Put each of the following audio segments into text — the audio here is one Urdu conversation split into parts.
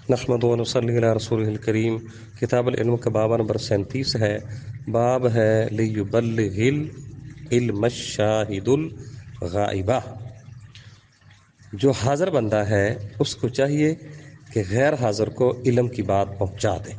نحمد و نصلی علی رسول الکریم۔ کتاب العلم کا باب نمبر 37 ہے۔ باب ہے لیبلغ العلم الشاہد الغائبہ۔ جو حاضر بندہ ہے اس کو چاہیے کہ غیر حاضر کو علم کی بات پہنچا دے۔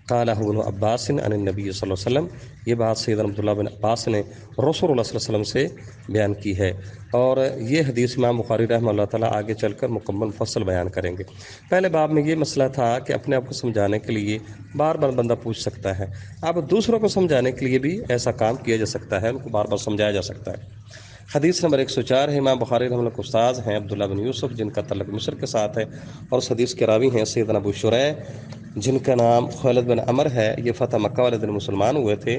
قال ابن عباس عن النبی صلی اللہ علیہ وسلم، یہ بات سیدنا عبداللہ بن عباس نے رسول اللہ صلی اللہ علیہ وسلم سے بیان کی ہے، اور یہ حدیث امام بخاری رحمہ اللہ تعالیٰ آگے چل کر مکمل مفصل بیان کریں گے۔ پہلے باب میں یہ مسئلہ تھا کہ اپنے آپ کو سمجھانے کے لیے بار بار بندہ پوچھ سکتا ہے، اب دوسروں کو سمجھانے کے لیے بھی ایسا کام کیا جا سکتا ہے، ان کو بار بار سمجھایا جا سکتا ہے۔ حدیث نمبر 104 ہے۔ امام بخاری رحمہ اللہ کے استاذ ہیں عبداللہ بن یوسف، جن کا تعلق مصر کے ساتھ ہے، اور اس حدیث کے راوی ہیں سیدنا ابو شریح، جن کا نام خالد بن عمر ہے۔ یہ فتح مکہ والے دن مسلمان ہوئے تھے،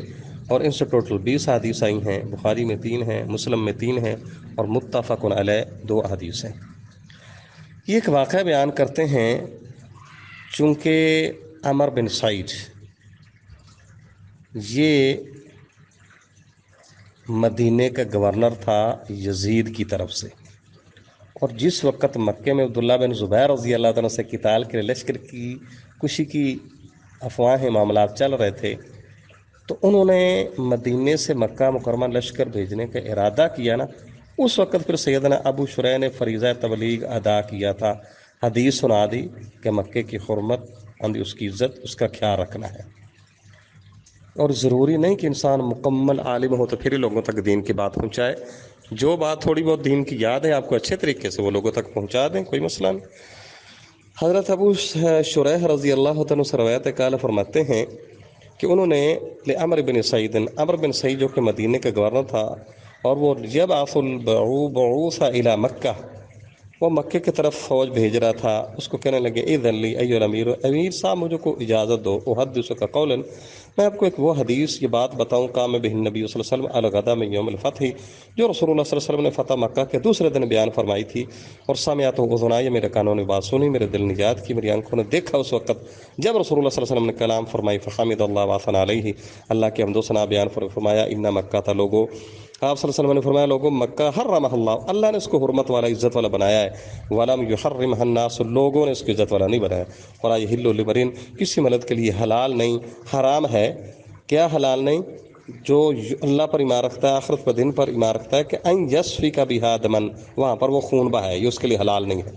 اور ان سے ٹوٹل 20 حدیث آئی ہیں۔ بخاری میں 3 ہیں، مسلم میں 3 ہیں، اور متفق علیہ 2 حدیث ہیں۔ یہ ایک واقعہ بیان کرتے ہیں، چونکہ عمر بن سعید یہ مدینے کا گورنر تھا یزید کی طرف سے، اور جس وقت مکے میں عبداللہ بن زبیر رضی اللہ عنہ سے قتال کے لشکر کی کشی کی افواہیں معاملات چل رہے تھے، تو انہوں نے مدینے سے مکہ مکرمہ لشکر بھیجنے کا ارادہ کیا نا، اس وقت پھر سیدنا ابو شریح نے فریضہ تبلیغ ادا کیا تھا، حدیث سنا دی کہ مکے کی حرمت، اس کی عزت، اس کا خیال رکھنا ہے۔ اور ضروری نہیں کہ انسان مکمل عالم ہو تو پھر ہی لوگوں تک دین کی بات پہنچائے، جو بات تھوڑی بہت دین کی یاد ہے آپ کو اچھے طریقے سے وہ لوگوں تک پہنچا دیں، کوئی مسئلہ نہیں۔ حضرت ابو شریح رضی اللہ تعالیٰ سے روایت قال فرماتے ہیں کہ انہوں نے عمر بن سعید، عمر بن سعید جو کہ مدینے کا گورنر تھا، اور وہ یبعث البعوث الی مکہ، وہ مکے کی طرف فوج بھیج رہا تھا، اس کو کہنے لگے اذن لی ایھا الامیر، امیر صاحب مجھے کو اجازت دو، احدثک قولا، میں آپ کو ایک وہ حدیث یہ بات بتاؤں، قام بہ النبی صلی اللہ علیہ وسلم الغدا من یوم الفتح، جو رسول اللہ صلی اللہ علیہ وسلم نے فتح مکہ کے دوسرے دن بیان فرمائی تھی، اور سمعت اذنای، میرے کانوں نے بات سنی، میرے دل نے یاد کی، میری آنکھوں نے دیکھا اس وقت جب رسول اللہ صلی اللہ علیہ وسلم نے کلام فرمائی، فحمد اللہ واثنى علیہ، اللہ کی حمد و ثنا بیان فرمایا، ان مکہ تھا، لوگو آپ صلی اللہ علیہ وسلم نے فرمایا، لوگوں مکہ حرمہ اللہ، اللہ نے اس کو حرمت والا، عزت والا بنایا ہے، ولم یحرمہ الناس، لوگوں نے اس کو عزت والا نہیں بنایا، ولا یحل لامرئ، کسی مرد کے لیے حلال نہیں، حرام ہے، کیا حلال نہیں؟ جو اللہ پر ایمان رکھتا ہے، آخرت پر دن پر ایمان رکھتا ہے، کہ ان یسفک بہا دما، وہاں پر وہ خون بہائے، یہ اس کے لیے حلال نہیں ہے،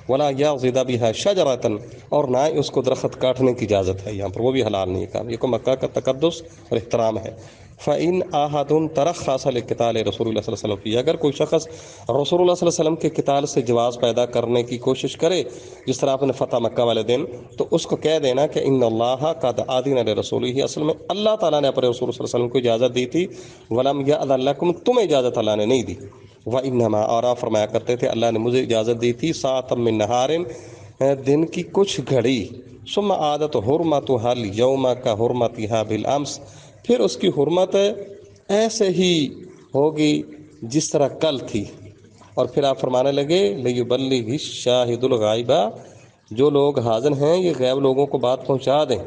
ولا یعضد بہا شجرۃ، اور نہ اس کو درخت کاٹنے کی اجازت ہے، یہاں پر وہ بھی حلال نہیں ہے کام، یہ کو مکہ کا تقدس اور احترام ہے۔ فإن أحد ترخص لقتال رسول اللہ صلی اللہ علیہ وسلم فيه، اگر کوئی شخص رسول اللہ صلی اللہ علیہ وسلم کے قتال سے جواز پیدا کرنے کی کوشش کرے، جس طرح آپ نے فتح مکہ والے دن، تو اس کو کہہ دینا کہ ان اللہ قد آذن لرسولہ، اصل میں اللہ تعالیٰ نے اپنے رسول صلی اللہ علیہ وسلم کو اجازت دی تھی، ولم یأذن لکم، تمہیں اجازت اللہ نے نہیں دی، وانما، اور آپ فرمایا کرتے تھے اللہ نے مجھے اجازت دی تھی، ساعۃ من نہار، دن کی کچھ گھڑی، ثم عادت حرمتها اليوم كحرمتها بالامس، پھر اس کی حرمت ایسے ہی ہوگی جس طرح کل تھی، اور پھر آپ فرمانے لگے لیبلغ الشاہد الغائبہ، جو لوگ حاضر ہیں یہ غیب لوگوں کو بات پہنچا دیں۔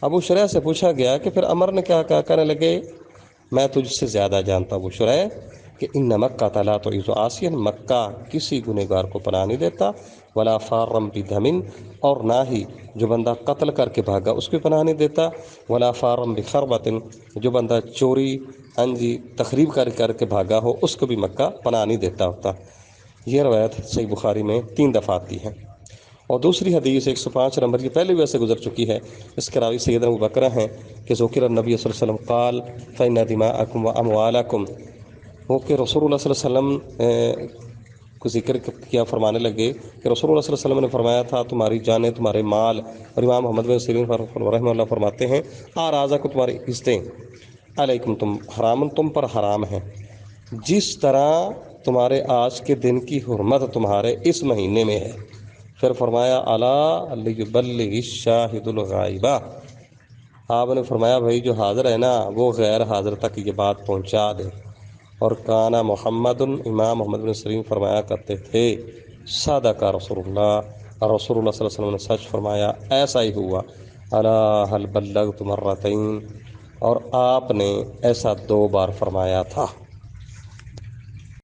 ابو شریح سے پوچھا گیا کہ پھر عمر نے کیا کہا، کہنے لگے میں تجھ سے زیادہ جانتا ابو شریح کہ ان مکہ لا تعز عاصیا، مکہ کسی گنہگار کو پناہ نہیں دیتا، ولا فارم بدم، اور نہ ہی جو بندہ قتل کر کے بھاگا اس کو پناہ نہیں دیتا، ولا فارم بخربۃ، جو بندہ چوری تخریب کر کے بھاگا ہو اس کو بھی مکہ پناہ نہیں دیتا ہوتا۔ یہ روایت صحیح بخاری میں 3 دفعہ آتی ہے، اور دوسری حدیث 105 نمبر، یہ پہلے بھی ایسے گزر چکی ہے، اس کے راوی سیدنا ابو بکر ہیں کہ ذکر النبی صلی اللہ علیہ وسلم قال فإن دماءکم واموالکم، وہ کہ رسول اللہ صلی اللہ علیہ وسلم کو ذکر کیا، فرمانے لگے کہ رسول اللہ صلی اللہ علیہ وسلم نے فرمایا تھا تمہاری جانیں، تمہارے مال، اور امام محمد بن سیرین رحمہ اللہ فرماتے ہیں آرازہ کو، تمہاری عزتیں، علیکم، تم حرام، تم پر حرام ہے، جس طرح تمہارے آج کے دن کی حرمت تمہارے اس مہینے میں ہے۔ پھر فرمایا الا لیبلغ الشاہد الغائبہ، آپ نے فرمایا بھائی جو حاضر ہے نا وہ غیر حاضر تک یہ بات پہنچا دے۔ اور کانا محمد، امام محمد بن سیرین فرمایا کرتے تھے صدق رسول اللہ، رسول اللہ صلی اللہ علیہ وسلم نے سچ فرمایا، ایسا ہی ہوا، الا هل بلغت مرتين، اور آپ نے ایسا 2 بار فرمایا تھا۔